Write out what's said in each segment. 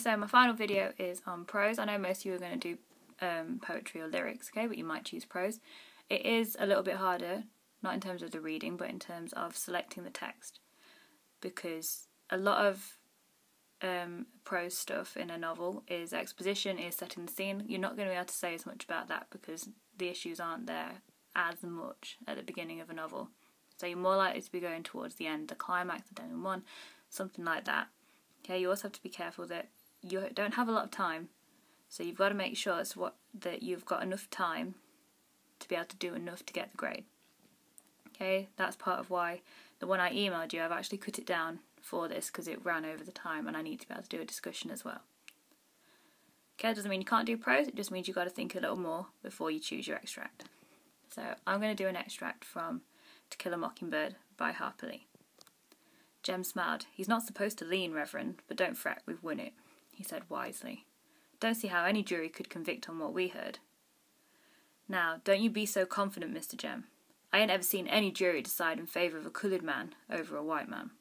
So my final video is on prose. I know most of you are going to do poetry or lyrics, okay, but you might choose prose. It is a little bit harder, not in terms of the reading, but in terms of selecting the text, because a lot of prose stuff in a novel is exposition, is setting the scene. You're not going to be able to say as much about that because the issues aren't there as much at the beginning of a novel. So you're more likely to be going towards the end, the climax, the denouement, something like that. Okay, you also have to be careful that you don't have a lot of time, so you've got to make sure that you've got enough time to be able to do enough to get the grade. Okay, that's part of why the one I emailed you, I've actually cut it down for this because it ran over the time and I need to be able to do a discussion as well. Okay, that doesn't mean you can't do prose, it just means you've got to think a little more before you choose your extract. So I'm going to do an extract from To Kill a Mockingbird by Harper. Jem smiled. "He's not supposed to lean, Reverend, but don't fret, we've won it," he said wisely. "Don't see how any jury could convict on what we heard." "Now, don't you be so confident, Mr. Jem. I ain't ever seen any jury decide in favour of a coloured man over a white man."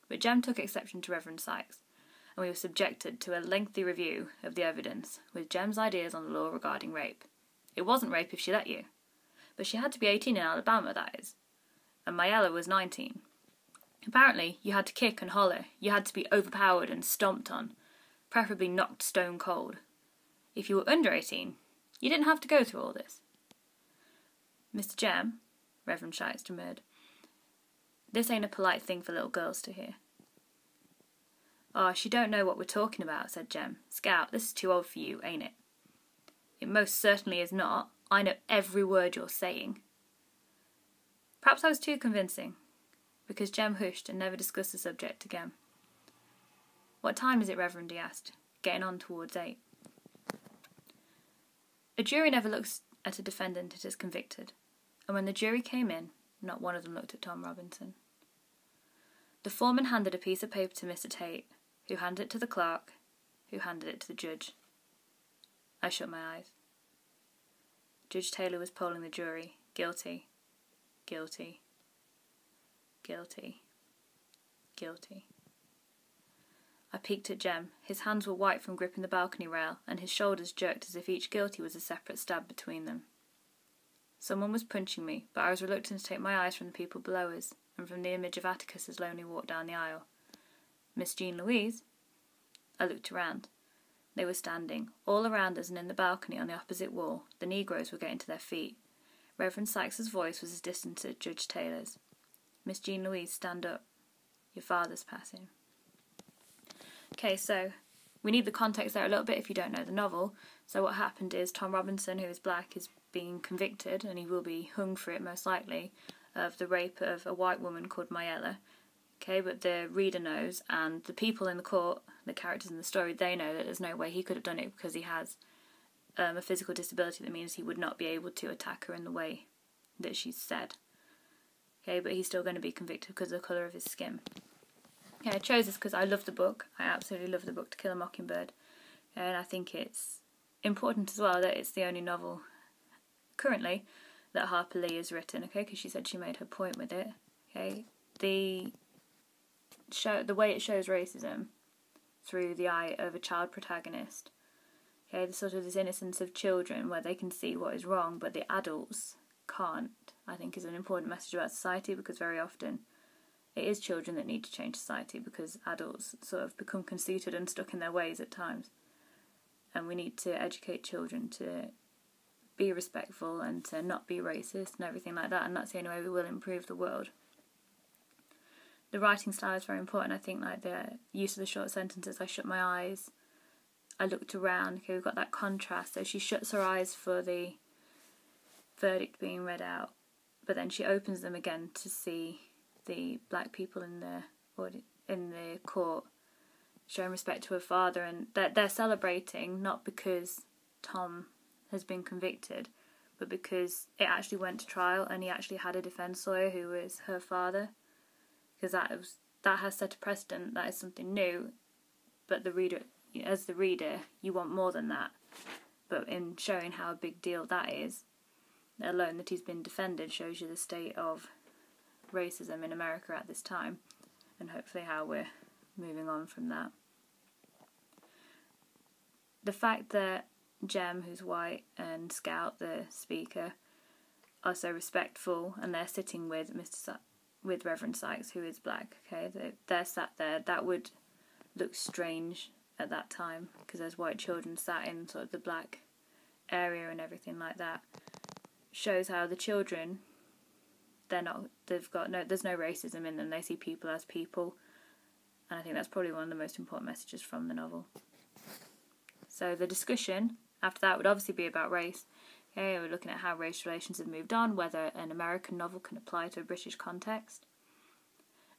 But Jem took exception to Reverend Sykes, and we were subjected to a lengthy review of the evidence, with Jem's ideas on the law regarding rape. It wasn't rape if she let you, but she had to be 18 in Alabama, that is, and Mayella was 19. Apparently, you had to kick and holler, you had to be overpowered and stomped on, preferably knocked stone cold. If you were under 18, you didn't have to go through all this. "Mr. Jem," Reverend Sykes demurred, "this ain't a polite thing for little girls to hear." "Oh, she don't know what we're talking about," said Jem. "Scout, this is too old for you, ain't it?" "It most certainly is not. I know every word you're saying." Perhaps I was too convincing, because Jem hushed and never discussed the subject again. "What time is it, Reverend?" he asked, getting on towards 8. A jury never looks at a defendant it has convicted, and when the jury came in, not one of them looked at Tom Robinson. The foreman handed a piece of paper to Mr. Tate, who handed it to the clerk, who handed it to the judge. I shut my eyes. Judge Taylor was polling the jury. Guilty. Guilty. Guilty. Guilty. I peeked at Jem. His hands were white from gripping the balcony rail, and his shoulders jerked as if each guilty was a separate stab between them. Someone was punching me, but I was reluctant to take my eyes from the people below us, and from the image of Atticus as lonely walked down the aisle. Miss Jean Louise? I looked around. They were standing, all around us and in the balcony on the opposite wall. The negroes were getting to their feet. Reverend Sykes's voice was as distant as Judge Taylor's. "Miss Jean Louise, stand up. Your father's passing." Okay, so we need the context there a little bit if you don't know the novel. So what happened is Tom Robinson, who is black, is being convicted, and he will be hung for it most likely, of the rape of a white woman called Mayella. Okay, but the reader knows, and the people in the court, the characters in the story, they know that there's no way he could have done it because he has a physical disability that means he would not be able to attack her in the way that she's said. Okay, but he's still going to be convicted because of the colour of his skin. Okay, I chose this because I love the book. I absolutely love the book To Kill a Mockingbird. And I think it's important as well that it's the only novel currently that Harper Lee has written, okay, because she said she made her point with it. Okay, the way it shows racism through the eye of a child protagonist. Okay, the sort of this innocence of children where they can see what is wrong, but the adults can't, I think is an important message about society, because very often it is children that need to change society because adults sort of become conceited and stuck in their ways at times. And we need to educate children to be respectful and to not be racist and everything like that, and that's the only way we will improve the world. The writing style is very important. I think like the use of the short sentences. I shut my eyes, I looked around. Okay, we've got that contrast. So she shuts her eyes for the verdict being read out, but then she opens them again to see the black people in the court showing respect to her father, and they're celebrating not because Tom has been convicted, but because it actually went to trial and he actually had a defence lawyer who was her father, because that has set a precedent. That is something new, but as the reader you want more than that. But in showing how big deal that is, alone that he's been defended shows you the state of racism in America at this time, and hopefully how we're moving on from that. the fact that Jem, who's white, and Scout, the speaker, are so respectful, and they're sitting with with Reverend Sykes, who is black. Okay, they're sat there. That would look strange at that time because there's white children sat in sort of the black area and everything like that. Shows how the children, there's no racism in them. They see people as people, and I think that's probably one of the most important messages from the novel. So the discussion after that would obviously be about race. Okay, we're looking at how race relations have moved on, whether an American novel can apply to a British context,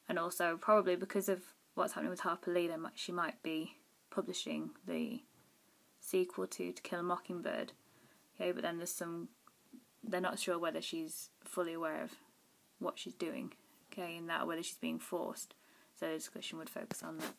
and also probably because of what's happening with Harper Lee, she might be publishing the sequel to Kill a Mockingbird. Okay, but then they're not sure whether she's fully aware of what she's doing. Okay, and that, or whether she's being forced. So the discussion would focus on that.